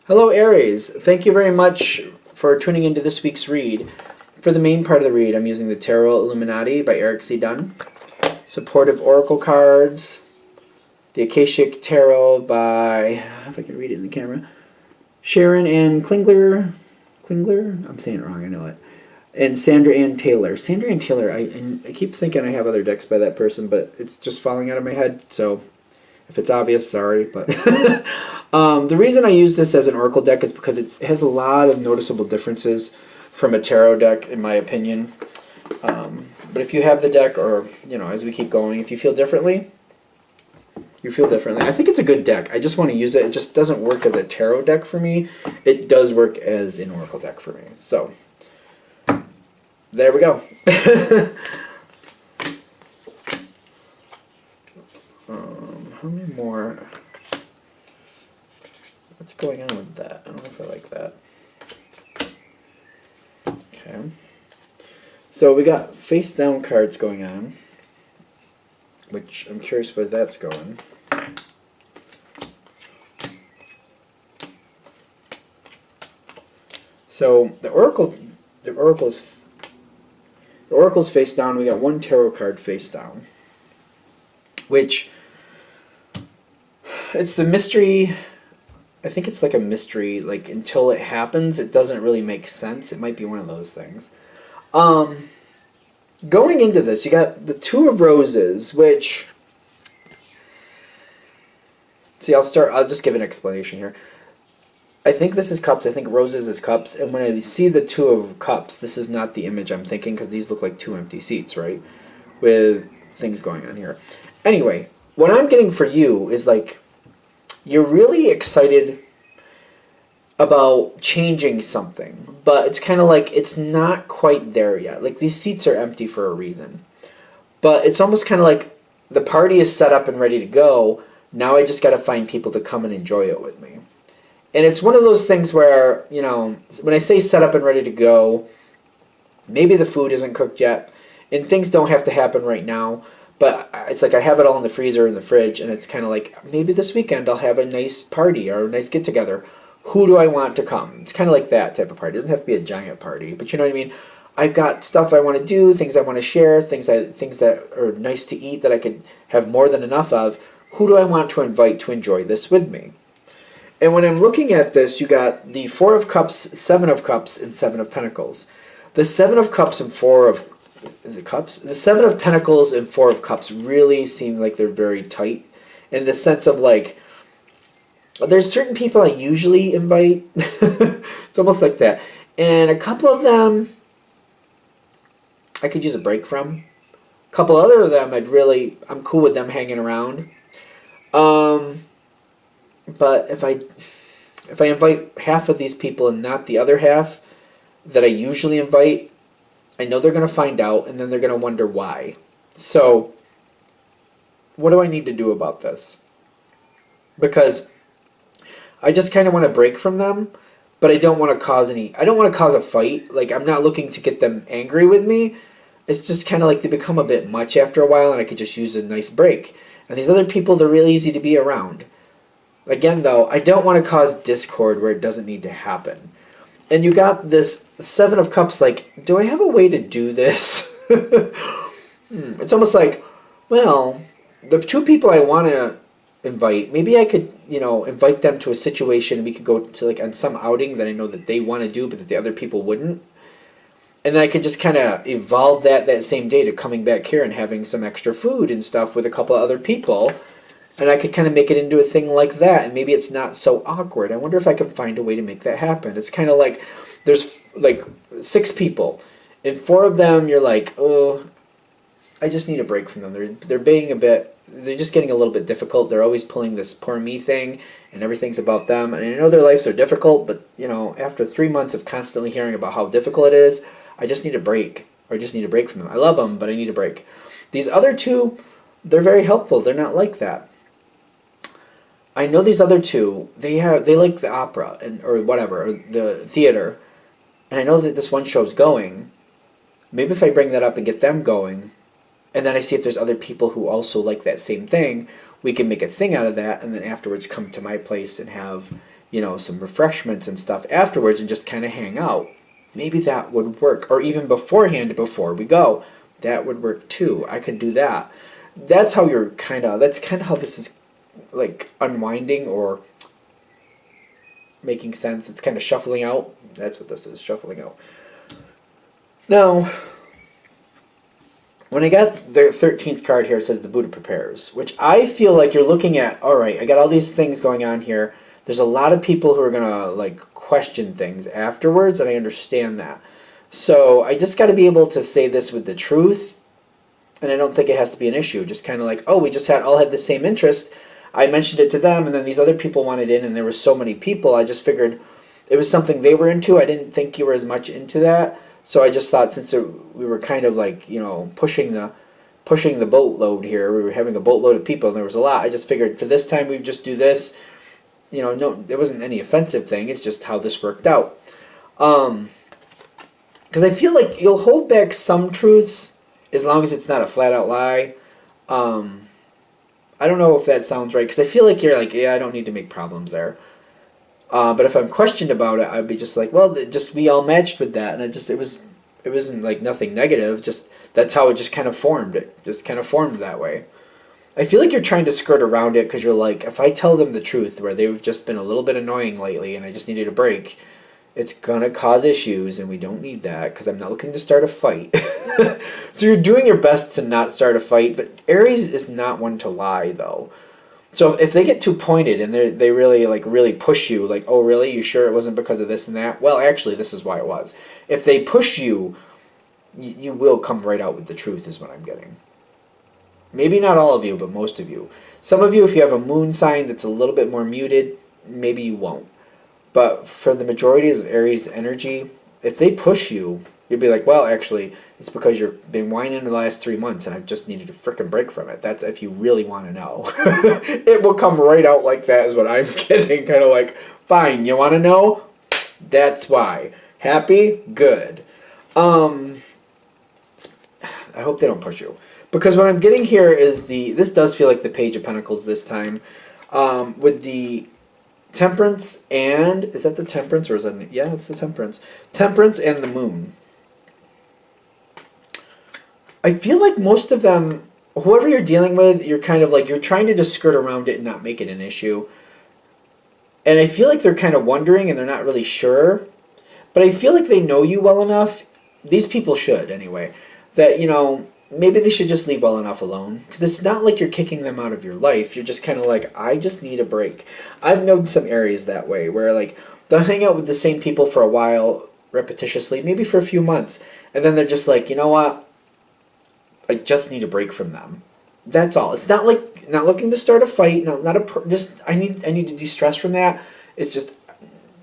Hello, Aries. Thank you very much for tuning into this week's read. For the main part of the read, I'm using the Tarot Illuminati by Eric C. Dunn, Supportive Oracle Cards, the Akashic Tarot by, if I can read it in the camera, Sharon Ann Klingler. Klingler? I'm saying it wrong, I know it. And Sandra Ann Taylor. Sandra Ann Taylor, I keep thinking I have other decks by that person, but it's just falling out of my head, so if it's obvious, sorry. But the reason I use this as an oracle deck is because it has a lot of noticeable differences from a tarot deck, in my opinion. But if you have the deck, or, as we keep going, if you feel differently, you feel differently. I think it's a good deck. I just want to use it. It just doesn't work as a tarot deck for me. It does work as an oracle deck for me. So, there we go. How many more? What's going on with that? I don't know if I like that. Okay. So we got face down cards going on, which I'm curious where that's going. So the oracle's face down. We got one tarot card face down, which it's the mystery. I think it's like a mystery. Like until it happens, it doesn't really make sense. It might be one of those things. Going into this, you got the Two of Roses, which. See, I'll just give an explanation here. I think this is cups. I think roses is cups. And when I see the Two of Cups, this is not the image I'm thinking, because these look like two empty seats, right? With things going on here. Anyway, what I'm getting for you is like, you're really excited about changing something, but it's kind of like it's not quite there yet. Like these seats are empty for a reason. But it's almost kind of like the party is set up and ready to go. Now I just got to find people to come and enjoy it with me. And it's one of those things where, when I say set up and ready to go, maybe the food isn't cooked yet, and things don't have to happen right now, but it's like I have it all in the freezer, in the fridge, and it's kind of like, maybe this weekend I'll have a nice party or a nice get-together. Who do I want to come? It's kind of like that type of party. It doesn't have to be a giant party, but you know what I mean? I've got stuff I want to do, things I want to share, things that are nice to eat that I could have more than enough of. Who do I want to invite to enjoy this with me? And when I'm looking at this, you got the Four of Cups, Seven of Cups, and Seven of Pentacles. The Seven of Cups and Four of... Is it Cups? The Seven of Pentacles and Four of Cups really seem like they're very tight. In the sense of like... There's certain people I usually invite. It's almost like that. And a couple of them... I could use a break from. A couple other of them I'm cool with them hanging around. But if I invite half of these people and not the other half that I usually invite, I know they're going to find out, and then they're going to wonder why. So, what do I need to do about this? Because I just kind of want to break from them, but I don't want to cause a fight. Like, I'm not looking to get them angry with me. It's just kind of like they become a bit much after a while, and I could just use a nice break. And these other people, they're really easy to be around. Again, though, I don't want to cause discord where it doesn't need to happen. And you got this Seven of Cups, like, do I have a way to do this? It's almost like, well, the two people I want to invite, maybe I could, invite them to a situation and we could go to, like, on some outing that I know that they want to do but that the other people wouldn't. And then I could just kind of evolve that same day to coming back here and having some extra food and stuff with a couple of other people. And I could kind of make it into a thing like that, and maybe it's not so awkward. I wonder if I can find a way to make that happen. It's kind of like there's like 6 people, and 4 of them you're like, oh, I just need a break from them. They're being a bit, they're just getting a little bit difficult. They're always pulling this poor me thing, and everything's about them. And I know their lives are difficult, but after 3 months of constantly hearing about how difficult it is, I just need a break, or I just need a break from them. I love them, but I need a break. These other 2, they're very helpful. They're not like that. I know these other 2, they like the opera or whatever, or the theater, and I know that this one show's going. Maybe if I bring that up and get them going, and then I see if there's other people who also like that same thing, we can make a thing out of that, and then afterwards come to my place and have some refreshments and stuff afterwards and just kind of hang out. Maybe that would work. Or even beforehand, before we go, that would work too. I could do that. That's how that's kind of how this is like unwinding or making sense. It's kind of shuffling out. That's what this is, shuffling out. Now, when I got the 13th card here, it says the Buddha prepares, which I feel like you're looking at, all right, I got all these things going on here. There's a lot of people who are going to like question things afterwards, and I understand that. So I just got to be able to say this with the truth, and I don't think it has to be an issue. Just kind of like, oh, we just all had the same interest. I mentioned it to them, and then these other people wanted in, and there were so many people. I just figured it was something they were into. I didn't think you were as much into that. So I just thought since we were kind of like, pushing the boatload here, we were having a boatload of people and there was a lot, I just figured for this time we'd just do this. No, there wasn't any offensive thing. It's just how this worked out. Because I feel like you'll hold back some truths as long as it's not a flat out lie. I don't know if that sounds right because I feel like you're like, yeah, I don't need to make problems there. But if I'm questioned about it, I'd be just like, well, we all matched with that, and it wasn't like nothing negative. Just that's how it just kind of formed. It just kind of formed that way. I feel like you're trying to skirt around it because you're like, if I tell them the truth, where they've just been a little bit annoying lately, and I just needed a break, it's gonna cause issues, and we don't need that because I'm not looking to start a fight. So you're doing your best to not start a fight, but Aries is not one to lie though. So if they get too pointed and they really push you, like, oh really, you sure it wasn't because of this and that? Well, actually, this is why it was. If they push you, you will come right out with the truth, is what I'm getting. Maybe not all of you, but most of you. Some of you, if you have a moon sign that's a little bit more muted, maybe you won't. But for the majority of Aries energy, if they push you, you'll be like, well, actually, it's because you've been whining the last 3 months and I've just needed a frickin' break from it. That's if you really want to know. It will come right out like that is what I'm getting. Kind of like, fine, you want to know? That's why. Happy? Good. I hope they don't push you. Because what I'm getting here is this does feel like the Page of Pentacles this time. With the Temperance and, is that the Temperance or is that, yeah, it's the Temperance. Temperance and the Moon. I feel like most of them, whoever you're dealing with, you're kind of like, you're trying to just skirt around it and not make it an issue. And I feel like they're kind of wondering and they're not really sure. But I feel like they know you well enough, these people should anyway, that, maybe they should just leave well enough alone. Because it's not like you're kicking them out of your life. You're just kind of like, I just need a break. I've known some Aries that way, where like they'll hang out with the same people for a while, repetitiously, maybe for a few months. And then they're just like, you know what? I just need a break from them. That's all. It's not like not looking to start a fight. No, just I need to de-stress from that. It's just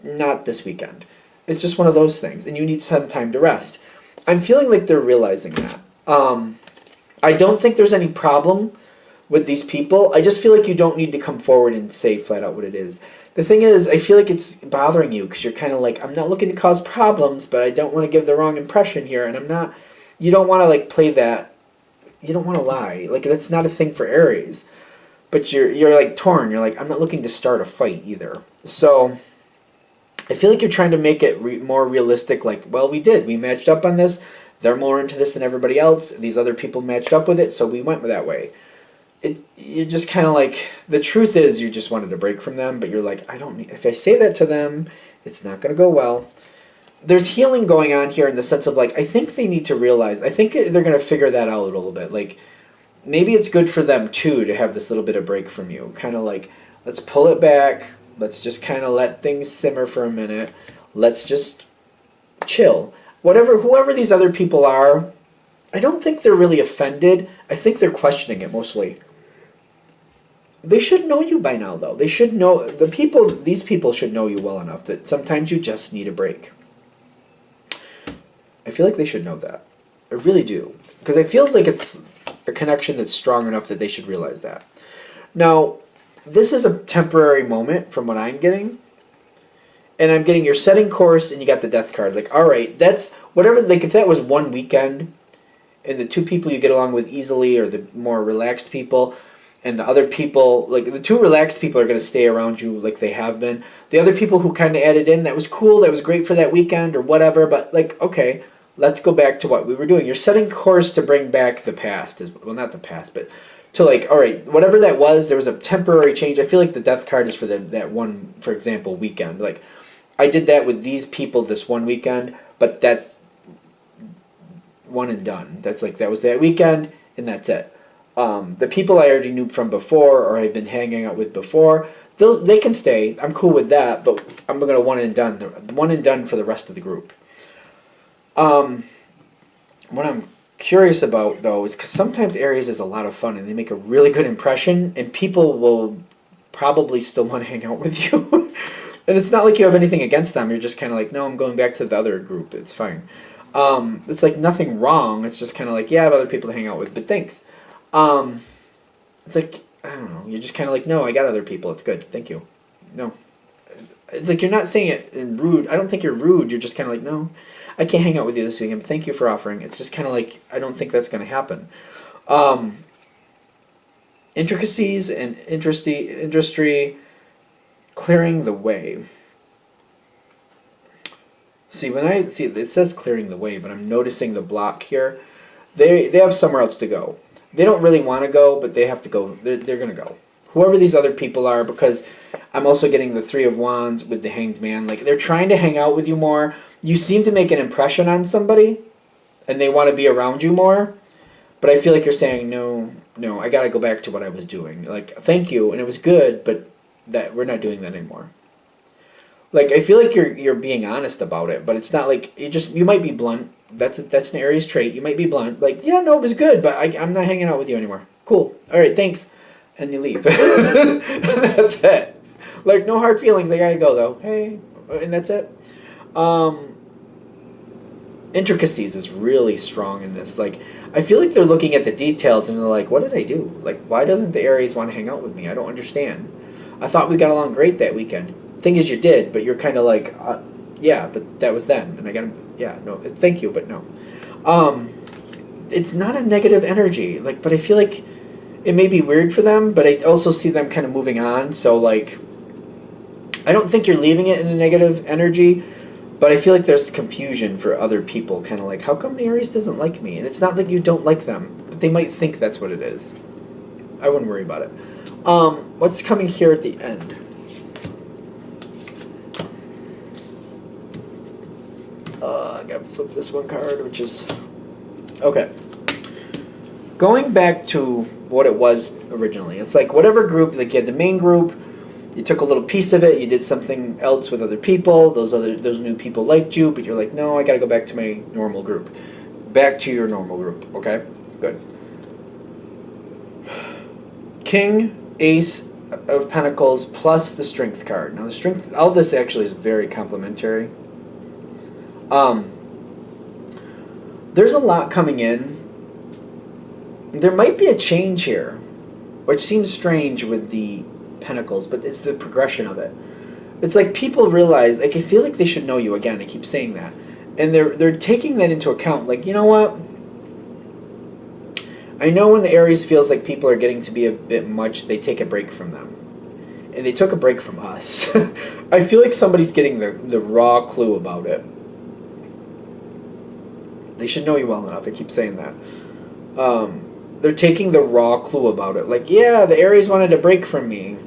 not this weekend. It's just one of those things, and you need some time to rest. I'm feeling like they're realizing that. I don't think there's any problem with these people. I just feel like you don't need to come forward and say flat out what it is. The thing is, I feel like it's bothering you because you're kind of like, I'm not looking to cause problems, but I don't want to give the wrong impression here, and I'm not. You don't want to like play that. You don't want to lie. Like, that's not a thing for Aries. But you're like torn. You're like, I'm not looking to start a fight either. So I feel like you're trying to make it more realistic. Like, well, we matched up on this. They're more into this than everybody else. These other people matched up with it, so we went that way. You're just kind of like, the truth is you just wanted a break from them, but you're like, I don't need, if I say that to them, it's not going to go well. There's healing going on here in the sense of like, I think they need to realize, I think they're going to figure that out a little bit. Like, maybe it's good for them too to have this little bit of break from you. Kind of like, let's pull it back. Let's just kind of let things simmer for a minute. Let's just chill. Whoever these other people are, I don't think they're really offended. I think they're questioning it mostly. They should know you by now, though. They should know, these people should know you well enough that sometimes you just need a break. I feel like they should know that. I really do. Because it feels like it's a connection that's strong enough that they should realize that. Now, this is a temporary moment from what I'm getting. And I'm getting your setting course and you got the death card. Like, all right, that's whatever, like if that was one weekend and the two people you get along with easily or the more relaxed people, and the other people, like the two relaxed people, are going to stay around you like they have been. The other people who kind of added in, that was cool, that was great for that weekend or whatever, but like, okay, let's go back to what we were doing. You're setting course to bring back the past, well, not the past, but to like, all right, whatever that was, there was a temporary change. I feel like the death card is for that one, for example, weekend. Like, I did that with these people this one weekend, but that's one and done. That's like, that was that weekend, and that's it. The people I already knew from before or I've been hanging out with before, they can stay. I'm cool with that, but I'm going to one and done. One and done for the rest of the group. What I'm curious about, though, is because sometimes Aries is a lot of fun and they make a really good impression, and people will probably still want to hang out with you. And it's not like you have anything against them. You're just kind of like, no, I'm going back to the other group. It's fine. It's like nothing wrong. It's just kind of like, yeah, I have other people to hang out with, but thanks. It's like, I don't know, you're just kind of like, no, I got other people, it's good, thank you. No. It's like, you're not saying it in rude, I don't think you're rude, you're just kind of like, no, I can't hang out with you this weekend, thank you for offering. It's just kind of like, I don't think that's going to happen. Intricacies and industry clearing the way. See, when I see, it says clearing the way, but I'm noticing the block here. They have somewhere else to go. They don't really want to go, but they have to go. They're going to go. Whoever these other people are, because I'm also getting the Three of Wands with the Hanged Man. Like, they're trying to hang out with you more. You seem to make an impression on somebody, and they want to be around you more. But I feel like you're saying, no, I got to go back to what I was doing. Like, thank you, and it was good, but we're not doing that anymore. Like, I feel like you're being honest about it, but it's not like you might be blunt. That's an Aries trait. You might be blunt. Like, yeah, no, it was good, but I'm not hanging out with you anymore. Cool. All right, thanks. And you leave. That's it. Like, no hard feelings. I gotta go, though. Hey. And that's it. Intricacies is really strong in this. Like, I feel like they're looking at the details and they're like, what did I do? Like, why doesn't the Aries want to hang out with me? I don't understand. I thought we got along great that weekend. Thing is, you did, but you're kind of like, yeah, but that was then, and I gotta, yeah, no, thank you, but no. It's not a negative energy, like, but I feel like it may be weird for them, but I also see them kind of moving on, so, like, I don't think you're leaving it in a negative energy, but I feel like there's confusion for other people, kind of like, how come the Aries doesn't like me? And it's not that you don't like them, but they might think that's what it is. I wouldn't worry about it. What's coming here at the end? I gotta flip this one card, which is... Okay. Going back to what it was originally. It's like whatever group, like you had the main group, you took a little piece of it, you did something else with other people, those new people liked you, but you're like, no, I gotta go back to my normal group. Back to your normal group, okay? Good. King, Ace of Pentacles, plus the Strength card. Now the Strength, all this actually is very complementary. There's a lot coming in. There might be a change here, which seems strange with the Pentacles, but it's the progression of it. It's like people realize, like, I feel like they should know you again. I keep saying that, and they're taking that into account. Like, you know what? I know when the Aries feels like people are getting to be a bit much, they take a break from them, and they took a break from us. I feel like somebody's getting the raw clue about it. They should know you well enough. I keep saying that. They're taking the raw clue about it. Like, yeah, the Aries wanted a break from me.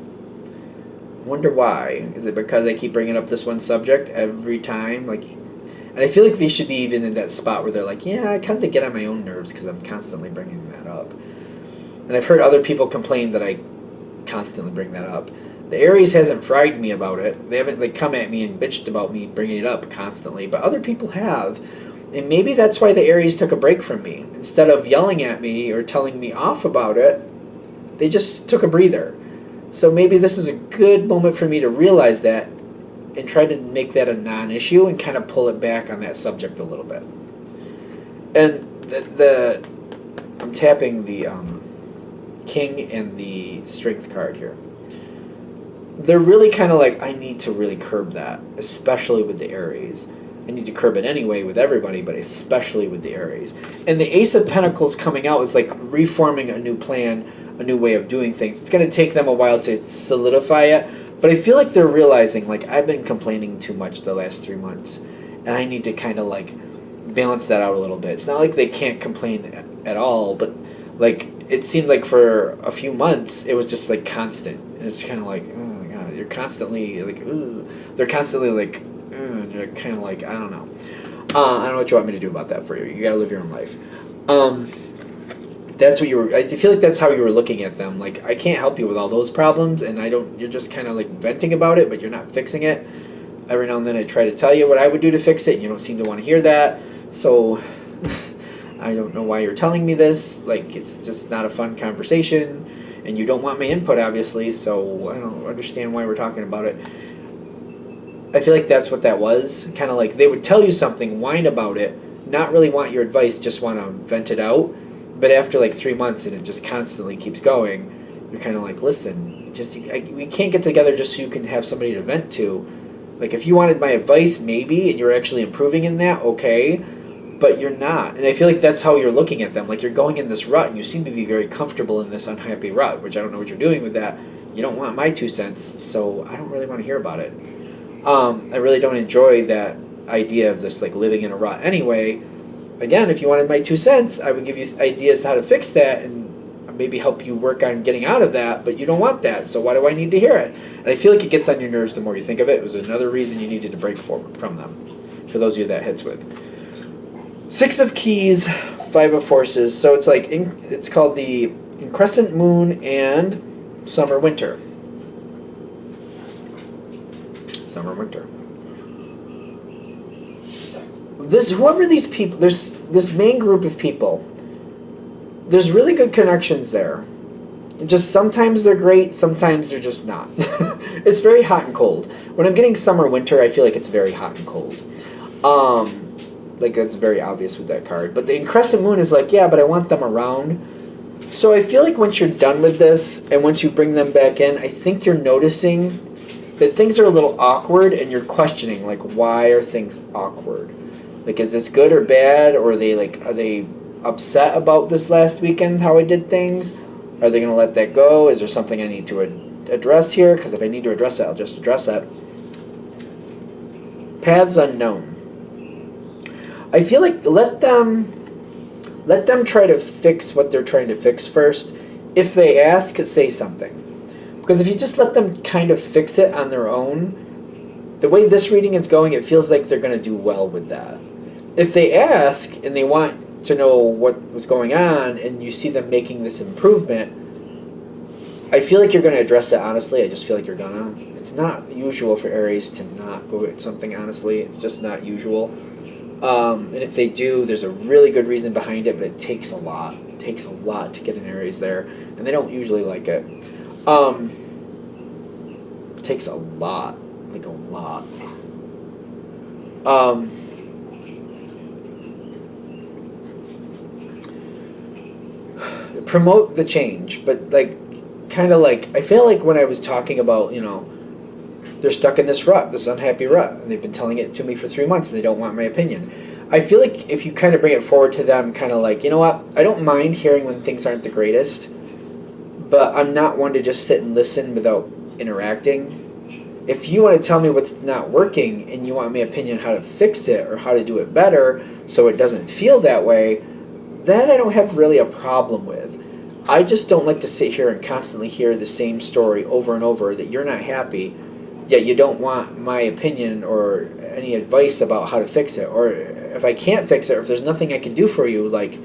Wonder why. Is it because I keep bringing up this one subject every time? Like, and I feel like they should be even in that spot where they're like, yeah, I kind of get on my own nerves because I'm constantly bringing that up. And I've heard other people complain that I constantly bring that up. The Aries hasn't fried me about it. They haven't come at me and bitched about me bringing it up constantly, but other people have. And maybe that's why the Aries took a break from me. Instead of yelling at me or telling me off about it, they just took a breather. So maybe this is a good moment for me to realize that and try to make that a non-issue and kind of pull it back on that subject a little bit. And I'm tapping the King and the Strength card here. They're really kind of like, I need to really curb that, especially with the Aries. I need to curb it anyway with everybody, but especially with the Aries. And the Ace of Pentacles coming out is like reforming a new plan, a new way of doing things. It's going to take them a while to solidify it, but I feel like they're realizing, like, I've been complaining too much the last 3 months, and I need to kind of, like, balance that out a little bit. It's not like they can't complain at all, but, like, it seemed like for a few months, it was just, like, constant. And it's kind of like, oh my God, you're constantly, like, ooh. They're constantly, like, and you're kind of like, I don't know. I don't know what you want me to do about that for you. You got to live your own life. That's what you were. I feel like that's how you were looking at them. Like, I can't help you with all those problems, and I don't. You're just kind of like venting about it, but you're not fixing it. Every now and then, I try to tell you what I would do to fix it, and you don't seem to want to hear that. So, I don't know why you're telling me this. Like, it's just not a fun conversation, and you don't want my input, obviously. So I don't understand why we're talking about it. I feel like that's what that was. Kind of like they would tell you something, whine about it, not really want your advice, just want to vent it out. But after like 3 months and it just constantly keeps going, you're kind of like, listen, we can't get together just so you can have somebody to vent to. Like, if you wanted my advice, maybe, and you're actually improving in that, okay, but you're not. And I feel like that's how you're looking at them. Like, you're going in this rut, and you seem to be very comfortable in this unhappy rut, which I don't know what you're doing with that. You don't want my 2 cents, so I don't really want to hear about it. I really don't enjoy that idea of just like living in a rut anyway. Again, if you wanted my 2 cents, I would give you ideas how to fix that and maybe help you work on getting out of that, but you don't want that, so why do I need to hear it? And I feel like it gets on your nerves the more you think of it. It was another reason you needed to break from them, for those of you that hits with. 6 of Keys, 5 of Forces, so it's like, it's called the Crescent Moon and Summer Winter. Summer Winter. Whoever these people, there's this main group of people, there's really good connections there. Just sometimes they're great, sometimes they're just not. It's very hot and cold. When I'm getting summer winter, I feel like it's very hot and cold. Like, that's very obvious with that card. But the Crescent Moon is like, yeah, but I want them around. So I feel like once you're done with this and once you bring them back in, I think you're noticing that things are a little awkward and you're questioning, like, why are things awkward? Like, is this good or bad? Or are they upset about this last weekend, how I did things? Are they going to let that go? Is there something I need to address here? Because if I need to address it, I'll just address it. Paths unknown. I feel like let them try to fix what they're trying to fix first. If they ask, say something. Because if you just let them kind of fix it on their own, the way this reading is going, it feels like they're going to do well with that. If they ask and they want to know what was going on and you see them making this improvement, I feel like you're going to address it honestly. I just feel like you're going to. It's not usual for Aries to not go at something honestly. It's just not usual. And if they do, there's a really good reason behind it, but it takes a lot. It takes a lot to get an Aries there, and they don't usually like it. It takes a lot, like a lot. Promote the change, but like, kind of like, I feel like when I was talking about, they're stuck in this rut, this unhappy rut, and they've been telling it to me for 3 months, and they don't want my opinion. I feel like if you kind of bring it forward to them, kind of like, you know what, I don't mind hearing when things aren't the greatest, but I'm not one to just sit and listen without interacting. If you want to tell me what's not working, and you want my opinion on how to fix it, or how to do it better, so it doesn't feel that way, that I don't have really a problem with. I just don't like to sit here and constantly hear the same story over and over, that you're not happy, yet you don't want my opinion or any advice about how to fix it. Or if I can't fix it, or if there's nothing I can do for you, like,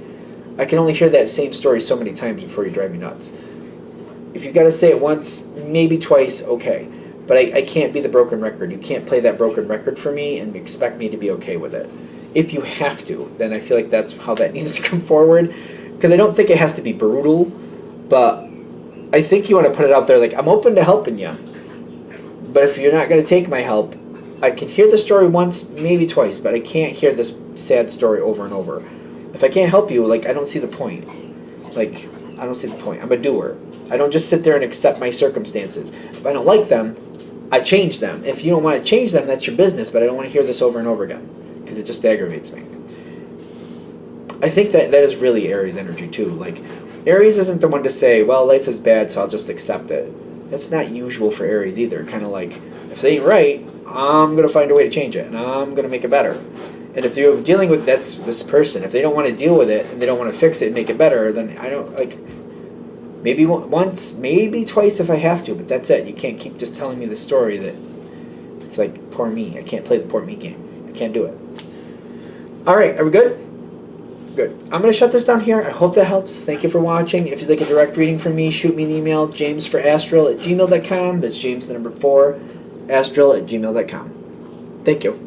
I can only hear that same story so many times before you drive me nuts. If you got to say it once, maybe twice, okay. But I can't be the broken record. You can't play that broken record for me and expect me to be okay with it. If you have to, then I feel like that's how that needs to come forward. Because I don't think it has to be brutal, but I think you want to put it out there like, I'm open to helping you. But if you're not going to take my help, I can hear the story once, maybe twice, but I can't hear this sad story over and over. If I can't help you, like, I don't see the point. Like, I don't see the point. I'm a doer. I don't just sit there and accept my circumstances. If I don't like them, I change them. If you don't want to change them, that's your business, but I don't want to hear this over and over again, because it just aggravates me. I think that is really Aries energy too. Like, Aries isn't the one to say, well, life is bad, so I'll just accept it. That's not usual for Aries either. Kind of like, if they ain't right, I'm going to find a way to change it, and I'm going to make it better. And if you're dealing with that's this person, if they don't want to deal with it and they don't want to fix it and make it better, then I don't like. Maybe once, maybe twice if I have to, but that's it. You can't keep just telling me the story that it's like poor me. I can't play the poor me game. I can't do it. All right, are we good? Good. I'm going to shut this down here. I hope that helps. Thank you for watching. If you'd like a direct reading from me, shoot me an email, jamesforastral@gmail.com. That's James the number 4, astral@gmail.com. Thank you.